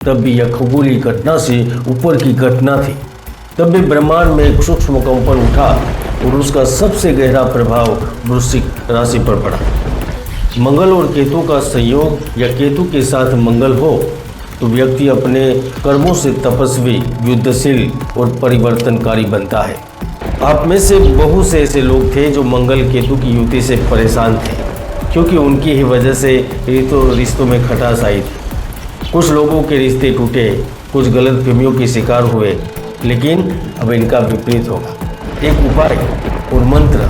तब भी यह खगोलीय घटना से ऊपर की घटना थी। तब भी ब्रह्मांड में एक सूक्ष्म कंपन उठा और उसका सबसे गहरा प्रभाव वृश्चिक राशि पर पड़ा। मंगल और केतु का संयोग या केतु के साथ मंगल हो तो व्यक्ति अपने कर्मों से तपस्वी, युद्धशील और परिवर्तनकारी बनता है। आप में से बहुत से ऐसे लोग थे जो मंगल केतु की युति से परेशान थे, क्योंकि उनकी ही वजह से रिश्तों में खटास आई थी। कुछ लोगों के रिश्ते टूटे, कुछ गलतफहमियों के शिकार हुए, लेकिन अब इनका विपरीत होगा। एक उपाय और मंत्र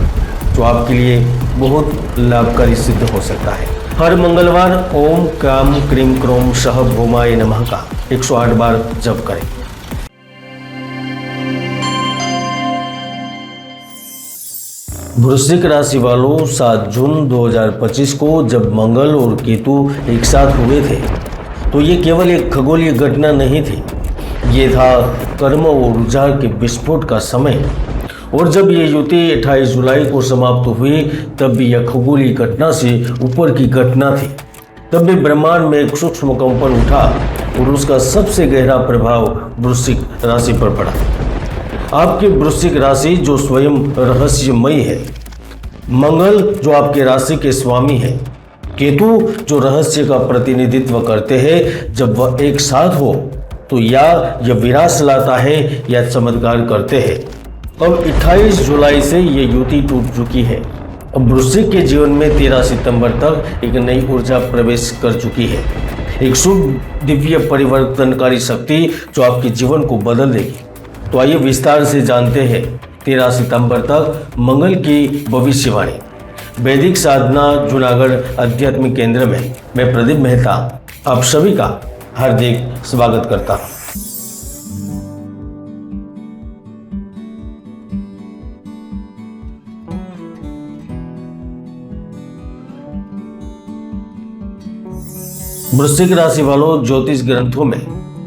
जो आपके लिए बहुत लाभकारी सिद्ध हो सकता है। हर मंगलवार ओम क्राम क्रीम क्रोम शह भूमाय नमः का 108 बार जप करें। वृश्चिक राशि वालों, 7 जून 2025 को जब मंगल और केतु एक साथ हुए थे तो ये केवल एक खगोलीय घटना नहीं थी, ये था कर्म और ऊर्जा के विस्फोट का समय। और जब ये युति 28 जुलाई को समाप्त हुई तब भी यह खगोलीय घटना से ऊपर की घटना थी। तब भी ब्रह्मांड में एक सूक्ष्म कंपन उठा और उसका सबसे गहरा प्रभाव वृश्चिक राशि पर पड़ा। आपकी वृश्चिक राशि जो स्वयं रहस्यमयी है, मंगल जो आपके राशि के स्वामी है, केतु जो रहस्य का प्रतिनिधित्व करते हैं, जब वह एक साथ हो तो या यह विनाश लाता है या चमत्कार करते हैं। अब 28 जुलाई से ये युति टूट चुकी है। अब वृश्चिक के जीवन में 13 सितंबर तक एक नई ऊर्जा प्रवेश कर चुकी है, एक शुभ दिव्य परिवर्तनकारी शक्ति जो आपके जीवन को बदल देगी। तो आइए विस्तार से जानते हैं 13 सितंबर तक मंगल की भविष्यवाणी। वैदिक साधना जूनागढ़ आध्यात्मिक केंद्र में मैं प्रदीप मेहता आप सभी का हार्दिक स्वागत करता हूँ। वृश्चिक राशि वालों, ज्योतिष ग्रंथों में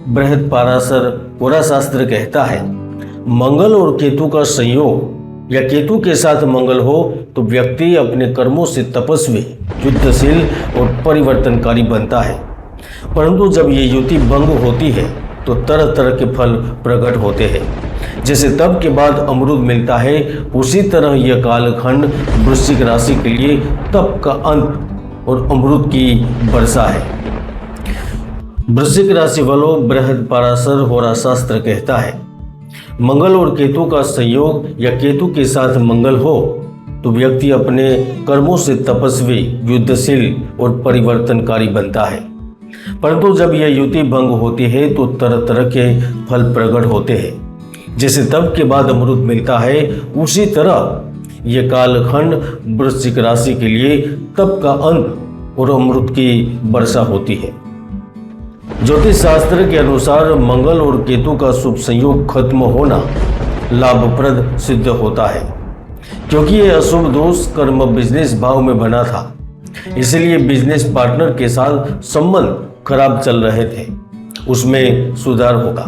बृहद पाराशर पुरा शास्त्र कहता है, मंगल और केतु का संयोग या केतु के साथ मंगल हो तो व्यक्ति अपने कर्मों से तपस्वी, युद्धशील और परिवर्तनकारी बनता है। परंतु जब ये युति भंग होती है तो तरह तरह के फल प्रकट होते हैं। जैसे तप के बाद अमृत मिलता है, उसी तरह यह कालखंड वृश्चिक राशि के लिए तप का अंत और अमृत की वर्षा है। वृश्चिक राशि वालों, बृहद पाराशर होरा शास्त्र कहता है, मंगल और केतु का संयोग या केतु के साथ मंगल हो तो व्यक्ति अपने कर्मों से तपस्वी, युद्धशील और परिवर्तनकारी बनता है। परंतु जब यह युति भंग होती है तो तरह तरह के फल प्रकट होते हैं। जैसे तप के बाद अमृत मिलता है, उसी तरह यह कालखंड वृश्चिक राशि के लिए तप का अंत और अमृत की वर्षा होती है। ज्योतिष शास्त्र के अनुसार मंगल और केतु का शुभ संयोग खत्म होना लाभप्रद सिद्ध होता है, क्योंकि यह अशुभ दोष कर्म बिजनेस भाव में बना था। इसलिए बिजनेस पार्टनर के साथ संबंध खराब चल रहे थे, उसमें सुधार होगा।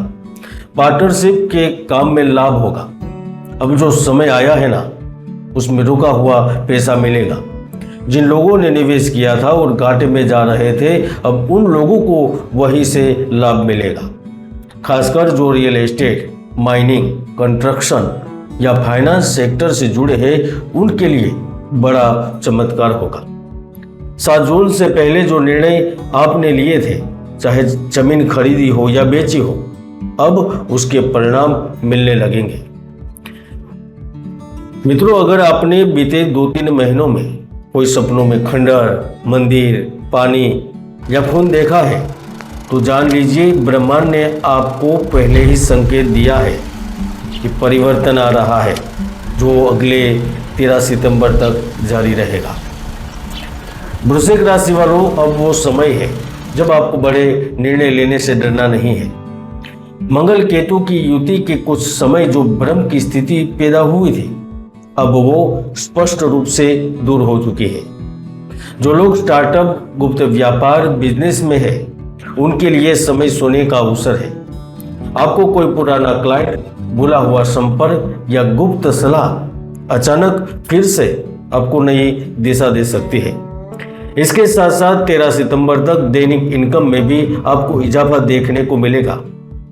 पार्टनरशिप के काम में लाभ होगा। अब जो समय आया है ना, उसमें रुका हुआ पैसा मिलेगा। जिन लोगों ने निवेश किया था और घाटे में जा रहे थे, अब उन लोगों को वहीं से लाभ मिलेगा। खासकर जो रियल एस्टेट, माइनिंग, कंस्ट्रक्शन या फाइनेंस सेक्टर से जुड़े हैं, उनके लिए बड़ा चमत्कार होगा। 7 जून से पहले जो निर्णय आपने लिए थे, चाहे जमीन खरीदी हो या बेची हो, अब उसके परिणाम मिलने लगेंगे। मित्रों, अगर आपने बीते 2-3 महीनों में कोई सपनों में खंडर, मंदिर, पानी या खून देखा है तो जान लीजिए ब्रह्मांड ने आपको पहले ही संकेत दिया है कि परिवर्तन आ रहा है, जो अगले 13 सितंबर तक जारी रहेगा। वृश्चिक राशि वालों, अब वो समय है जब आपको बड़े निर्णय लेने से डरना नहीं है। मंगल केतु की युति के कुछ समय जो भ्रम की स्थिति पैदा हुई थी, अब वो स्पष्ट रूप से दूर हो चुकी है। जो लोग स्टार्टअप, गुप्त व्यापार, बिजनेस में है, उनके लिए समय सोने का अवसर है। आपको कोई पुराना क्लाइंट, भूला हुआ संपर्क या गुप्त सलाह अचानक फिर से आपको नई दिशा दे सकती है। इसके साथ साथ 13 सितंबर तक दैनिक इनकम में भी आपको इजाफा देखने को मिलेगा।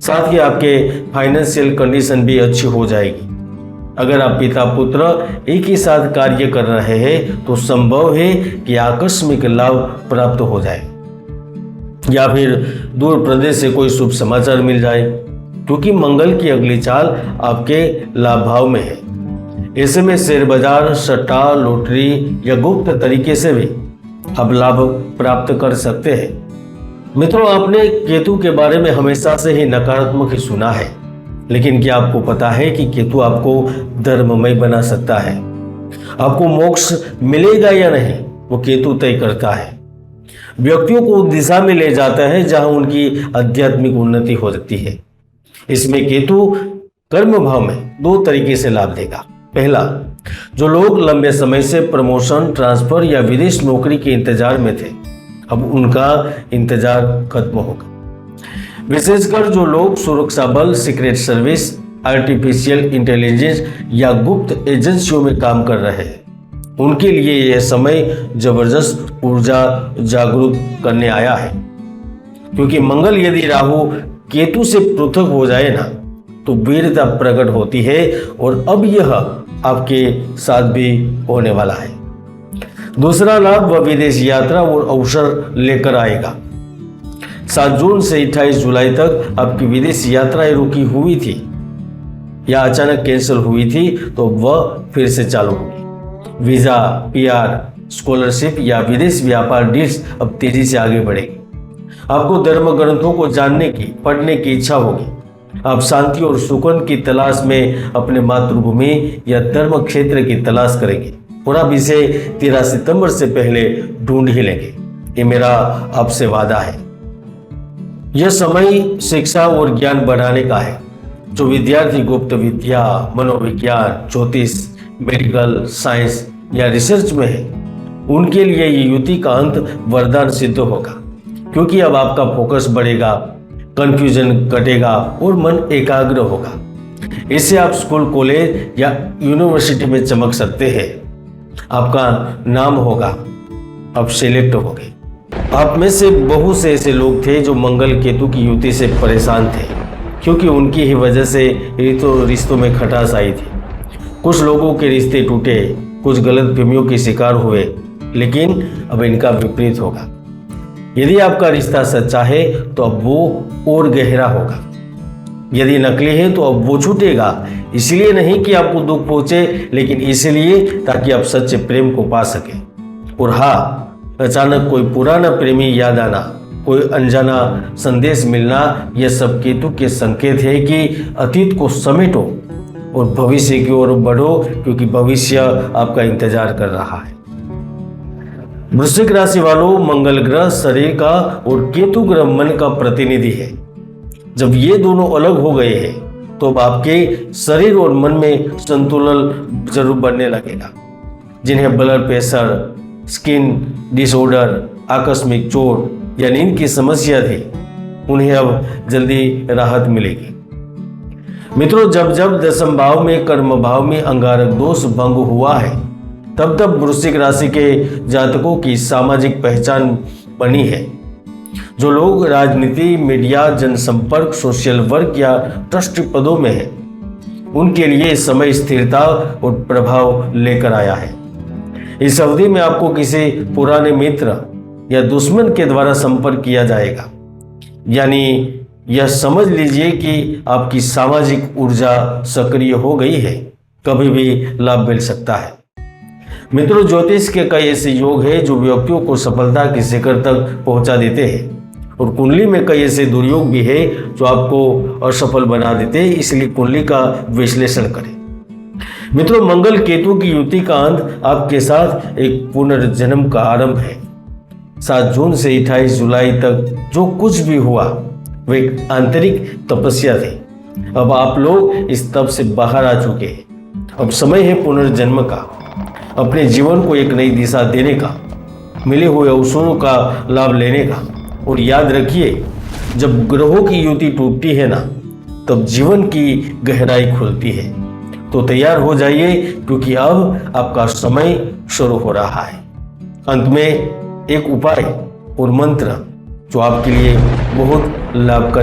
साथ ही आपके फाइनेंशियल कंडीशन भी अच्छी हो जाएगी। अगर आप पिता पुत्र एक ही साथ कार्य कर रहे हैं तो संभव है कि आकस्मिक लाभ प्राप्त हो जाए या फिर दूर प्रदेश से कोई शुभ समाचार मिल जाए, क्योंकि मंगल की अगली चाल आपके लाभ भाव में है। ऐसे में शेयर बाजार, सट्टा, लॉटरी या गुप्त तरीके से भी आप लाभ प्राप्त कर सकते हैं। मित्रों, आपने केतु के बारे में हमेशा से ही नकारात्मक ही सुना है, लेकिन क्या आपको पता है कि केतु आपको धर्ममय बना सकता है? आपको मोक्ष मिलेगा या नहीं, वो केतु तय करता है। व्यक्तियों को उस दिशा में ले जाता है जहां उनकी आध्यात्मिक उन्नति हो सकती है। इसमें केतु कर्म भाव में 2 तरीके से लाभ देगा। पहला, जो लोग लंबे समय से प्रमोशन, ट्रांसफर या विदेश नौकरी के इंतजार में थे, अब उनका इंतजार खत्म होगा। विशेषकर जो लोग सुरक्षा बल, सीक्रेट सर्विस, आर्टिफिशियल इंटेलिजेंस या गुप्त एजेंसियों में काम कर रहे हैं, उनके लिए यह समय जबरदस्त ऊर्जा जागरूक करने आया है। क्योंकि मंगल यदि राहु केतु से पृथक हो जाए ना, तो वीरता प्रकट होती है और अब यह आपके साथ भी होने वाला है। दूसरा लाभ वह विदेश यात्रा और अवसर लेकर आएगा। 7 जून से 28 जुलाई तक आपकी विदेश यात्राएं रुकी हुई थी या अचानक कैंसिल हुई थी, तो वह फिर से चालू होगी। वीजा, पीआर, स्कॉलरशिप या विदेश व्यापार डील्स अब तेजी से आगे बढ़ेगी। आपको धर्म ग्रंथों को जानने की, पढ़ने की इच्छा होगी। आप शांति और सुकून की तलाश में अपने मातृभूमि या धर्म क्षेत्र की तलाश करेंगे और आप इसे 13 सितंबर से पहले ढूंढ ही लेंगे। ये मेरा आपसे वादा है। यह समय शिक्षा और ज्ञान बढ़ाने का है। जो विद्यार्थी गुप्त विद्या, मनोविज्ञान, ज्योतिष, मेडिकल, साइंस या रिसर्च में है, उनके लिए ये युति का अंत वरदान सिद्ध होगा, क्योंकि अब आपका फोकस बढ़ेगा, कंफ्यूजन घटेगा और मन एकाग्र होगा। इससे आप स्कूल, कॉलेज या यूनिवर्सिटी में चमक सकते हैं। आपका नाम होगा, आप सिलेक्ट होंगे। आप में से बहुत से ऐसे लोग थे जो मंगल केतु की युति से परेशान थे, क्योंकि उनकी ही वजह से रिश्तों में खटास आई थी। कुछ लोगों के रिश्ते टूटे, कुछ गलतफहमियों के शिकार हुए, लेकिन अब इनका विपरीत होगा। यदि आपका रिश्ता सच्चा है तो अब वो और गहरा होगा। यदि नकली है तो अब वो छूटेगा। इसलिए नहीं कि आपको दुख पहुंचे, लेकिन इसलिए ताकि आप सच्चे प्रेम को पा सके। और हाँ, अचानक कोई पुराना प्रेमी याद आना, कोई अनजाना संदेश मिलना, यह सब केतु के संकेत है कि अतीत को समेटो और भविष्य की ओर बढ़ो, क्योंकि भविष्य आपका इंतजार कर रहा है। वृश्चिक राशि वालों, मंगल ग्रह शरीर का और केतु ग्रह मन का प्रतिनिधि है। जब ये दोनों अलग हो गए हैं तो आपके शरीर और मन में संतुलन जरूर बनने लगेगा। जिन्हें ब्लड प्रेशर, स्किन डिसऑर्डर, आकस्मिक चोट या नींद की समस्या थी, उन्हें अब जल्दी राहत मिलेगी। मित्रों, जब जब दशम भाव में, कर्म भाव में अंगारक दोष भंग हुआ है, तब तब वृश्चिक राशि के जातकों की सामाजिक पहचान बनी है। जो लोग राजनीति, मीडिया, जनसंपर्क, सोशल वर्क या ट्रस्ट पदों में हैं, उनके लिए समय स्थिरता और प्रभाव लेकर आया है। इस अवधि में आपको किसी पुराने मित्र या दुश्मन के द्वारा संपर्क किया जाएगा, यानी यह समझ लीजिए कि आपकी सामाजिक ऊर्जा सक्रिय हो गई है। कभी भी लाभ मिल सकता है। मित्रों, ज्योतिष के कई ऐसे योग हैं जो व्यक्तियों को सफलता के शिखर तक पहुंचा देते हैं, और कुंडली में कई ऐसे दुर्योग भी है जो आपको असफल बना देते हैं। इसलिए कुंडली का विश्लेषण करें। मित्रों, मंगल केतु की युति का अंत आपके साथ एक पुनर्जन्म का आरंभ है। 7 जून से 28 जुलाई तक जो कुछ भी हुआ वह एक आंतरिक तपस्या थी। अब आप लोग इस तप से बाहर आ चुके हैं। अब समय है पुनर्जन्म का, अपने जीवन को एक नई दिशा देने का, मिले हुए अवसरों का लाभ लेने का। और याद रखिए, जब ग्रहों की युति टूटती है ना, तब जीवन की गहराई खुलती है। तो तैयार हो जाइए, क्योंकि अब आपका समय शुरू हो रहा है। अंत में एक उपाय और मंत्र जो आपके लिए बहुत लाभकारी